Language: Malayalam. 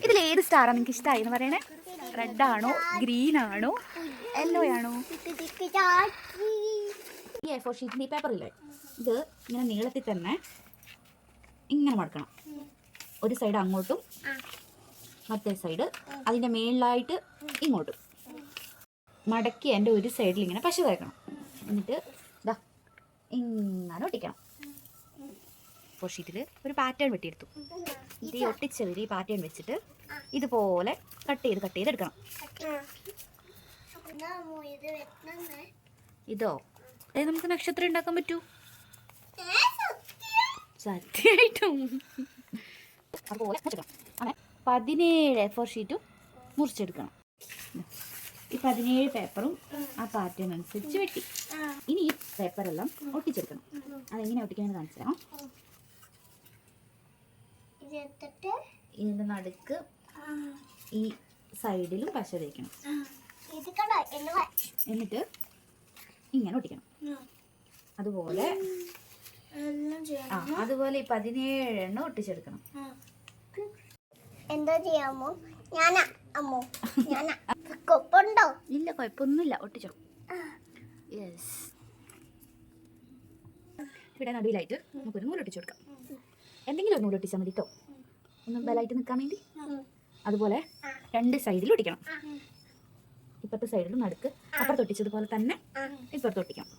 ഇതിൽ ഏത് സ്റ്റാറാണ് നിങ്ങൾക്ക് ഇഷ്ടമായി എന്ന് പറയണേ? റെഡ് ആണോ, ഗ്രീൻ ആണോ, യെല്ലോ ആണോ? ഈ A4 ഷീറ്റിൻ്റെ ഈ പേപ്പറില്ലേ, ഇത് ഇങ്ങനെ നീളത്തിൽ തന്നെ ഇങ്ങനെ മടക്കണം. ഒരു സൈഡ് അങ്ങോട്ടും മറ്റേ സൈഡ് അതിൻ്റെ മേളിലായിട്ട് ഇങ്ങോട്ടും മടക്കി എൻ്റെ ഒരു സൈഡിൽ ഇങ്ങനെ പശ തേക്കണം. എന്നിട്ട് ഇതാ ഇങ്ങനെ ഒട്ടിക്കണം. A4 ഷീറ്റിൽ ഒരു പാറ്റേൺ വെട്ടിയെടുത്തു. ഇത് ഈ ഒട്ടിച്ചതിൽ ഈ പാറ്റേൺ വെച്ചിട്ട് ഇതുപോലെ കട്ട് ചെയ്ത് എടുക്കണം. ഇതോ നമുക്ക് നക്ഷത്രം ഉണ്ടാക്കാൻ പറ്റൂ? സത്യമായിട്ടും. അതുപോലെ 17 A4 ഷീറ്റും മുറിച്ചെടുക്കണം. ഈ 17 പേപ്പറും ആ പാറ്റേൺ അനുസരിച്ച് വെട്ടി. ഇനി ഈ പേപ്പറെല്ലാം ഒട്ടിച്ചെടുക്കണം. അതെങ്ങനെ ഒട്ടിക്കണമെന്ന് കാണിച്ചു തരാം. ഇതിൻ്റെ നടുക്ക് ഈ സൈഡിലും പശ തേക്കണം. എന്നിട്ട് ഇങ്ങനെ ഒട്ടിക്കണം. അതുപോലെ അതുപോലെ ഈ 17 എണ്ണം ഒട്ടിച്ചെടുക്കണം. എന്താ ചെയ്യാമോ? കൊപ്പുണ്ടോ? ഇല്ല, കുഴപ്പമൊന്നുമില്ല, ഒട്ടിച്ചോ. യെസ്. ഇവിടെ നടുവിലായിട്ട് നമുക്കൊരു നൂലൊട്ടിച്ചു കൊടുക്കാം. എന്തെങ്കിലും ഒരു നൂലൊട്ടിച്ചാൽ മതി കേട്ടോ, ഒന്ന് ബലമായിട്ട് നിൽക്കാൻ വേണ്ടി. അതുപോലെ 2 സൈഡിൽ ഒട്ടിക്കണം. ഇപ്പുറത്തെ സൈഡിലും നടുക്ക് അപ്പുറത്ത് ഒട്ടിച്ചതുപോലെ തന്നെ ഇപ്പുറത്ത് ഒട്ടിക്കണം.